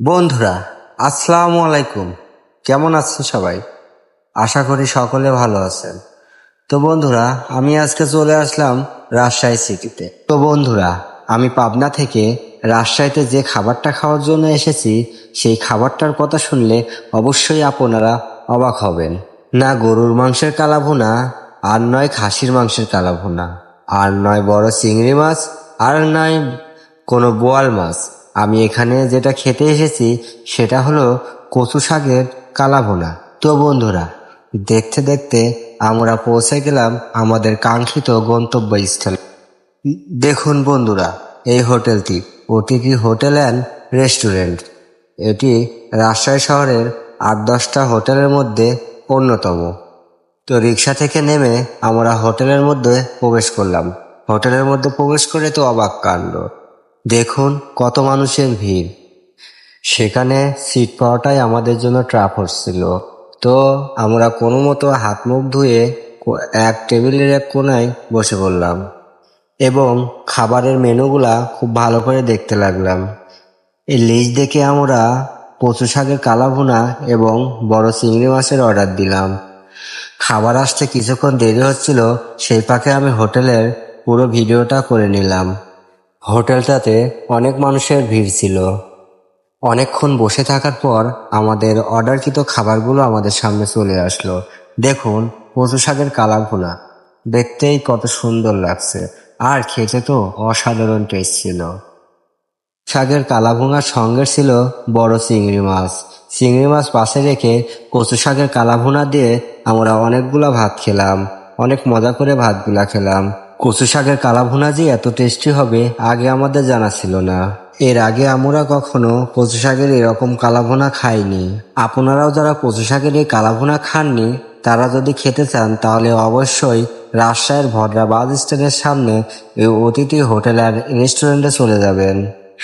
বন্ধুরা, আসসালামু আলাইকুম। কেমন আছেন সবাই? আশা করি সকলে ভালো আছেন। তো বন্ধুরা, আমি আজকে চলে আসলাম রাজশাহী সিটিতে। তো বন্ধুরা, আমি পাবনা থেকে রাজশাহীতে যে খাবারটা খাওয়ার জন্য এসেছি, সেই খাবারটার কথা শুনলে অবশ্যই আপনারা অবাক হবেন। না গরুর মাংসের কালাভুনা, আর নয় খাসির মাংসের কালাভুনা, আর নয় বড় চিংড়ি মাছ, আর নয় কোনো বোয়াল মাছ। আমি এখানে যেটা খেতে এসেছি সেটা হলো কচু শাকের কালাভুনা। তো বন্ধুরা, দেখতে দেখতে আমরা পৌঁছে গেলাম আমাদের কাঙ্ক্ষিত গন্তব্যস্থলে। দেখুন বন্ধুরা, এই হোটেলটি অতিথি হোটেল অ্যান্ড রেস্টুরেন্ট। এটি রাজশাহী শহরের 8-10টা হোটেলের মধ্যে অন্যতম। তো রিক্সা থেকে নেমে আমরা হোটেলের মধ্যে প্রবেশ করলাম। হোটেলের মধ্যে প্রবেশ করে তো অবাক কাণ্ড, দেখুন কত মানুষের ভিড়। সেখানে সিট পাওয়াটাই আমাদের জন্য ট্রাপ হচ্ছিল। তো আমরা কোনো মতো হাত মুখ ধুয়ে এক টেবিলের এক কোনায় বসে পড়লাম এবং খাবারের মেনুগুলা খুব ভালো করে দেখতে লাগলাম। এই লিস্ট দেখে আমরা কচু শাকের কালাভুনা এবং বড় চিংড়ি মাছের অর্ডার দিলাম। খাবার আসতে কিছুক্ষণ দেরি হচ্ছিল, সেই ফাঁকে আমি হোটেলের পুরো ভিডিওটা করে নিলাম। হোটেলটাতে অনেক মানুষের ভিড় ছিল। অনেকক্ষণ বসে থাকার পর আমাদের অর্ডারকৃত খাবারগুলো আমাদের সামনে চলে আসলো। দেখুন কচু শাকের কালাভুনা, দেখতেই কত সুন্দর লাগছে, আর খেতে তো অসাধারণ টেস্ট ছিল। শাকের কালাভুনার সঙ্গে ছিল বড় চিংড়ি মাছ। চিংড়ি মাছ পাশে রেখে কচু শাকের কালাভুনা দিয়ে আমরা অনেকগুলা ভাত খেলাম। অনেক মজা করে ভাতগুলা খেলাম। কচু শাকের কালাভুনা যে এত টেস্টি হবে আগে আমাদের জানা ছিল না। এর আগে আমরা কখনো কচু শাকের এরকম কালাভুনা খাইনি। আপনারাও যারা কচু শাকের এই কালাভুনা খাননি, তারা যদি খেতে চান তাহলে অবশ্যই রাজশাহীর ভদ্রা বাস স্ট্যান্ডের সামনে এই অতিথি হোটেল আর রেস্টুরেন্টে চলে যাবেন।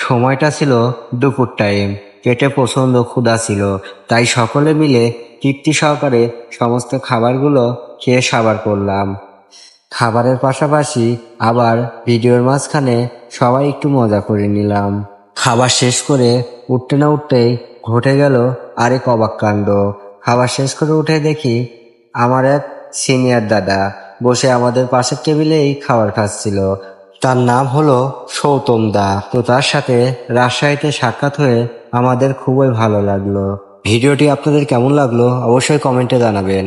সময়টা ছিল দুপুর টাইম। পেটে প্রচন্ড ক্ষুধা ছিল, তাই সকলে মিলে তৃপ্তি সহকারে সমস্ত খাবারগুলো খেয়ে সাবার করলাম। খাবারের পাশাপাশি আবার ভিডিওর মাঝখানে সবাই একটু মজা করে নিলাম। খাবার শেষ করে উঠতে না উঠতেই ঘটে গেল আরেক অবাক কাণ্ড। খাবার শেষ করে উঠে দেখি আমার এক সিনিয়র দাদা বসে আমাদের পাশের টেবিলেই খাবার খাচ্ছিল। তার নাম হলো সৌতম দা। তো তার সাথে রাজশাহীতে সাক্ষাৎ হয়ে আমাদের খুবই ভালো লাগলো। ভিডিওটি আপনাদের কেমন লাগলো অবশ্যই কমেন্টে জানাবেন।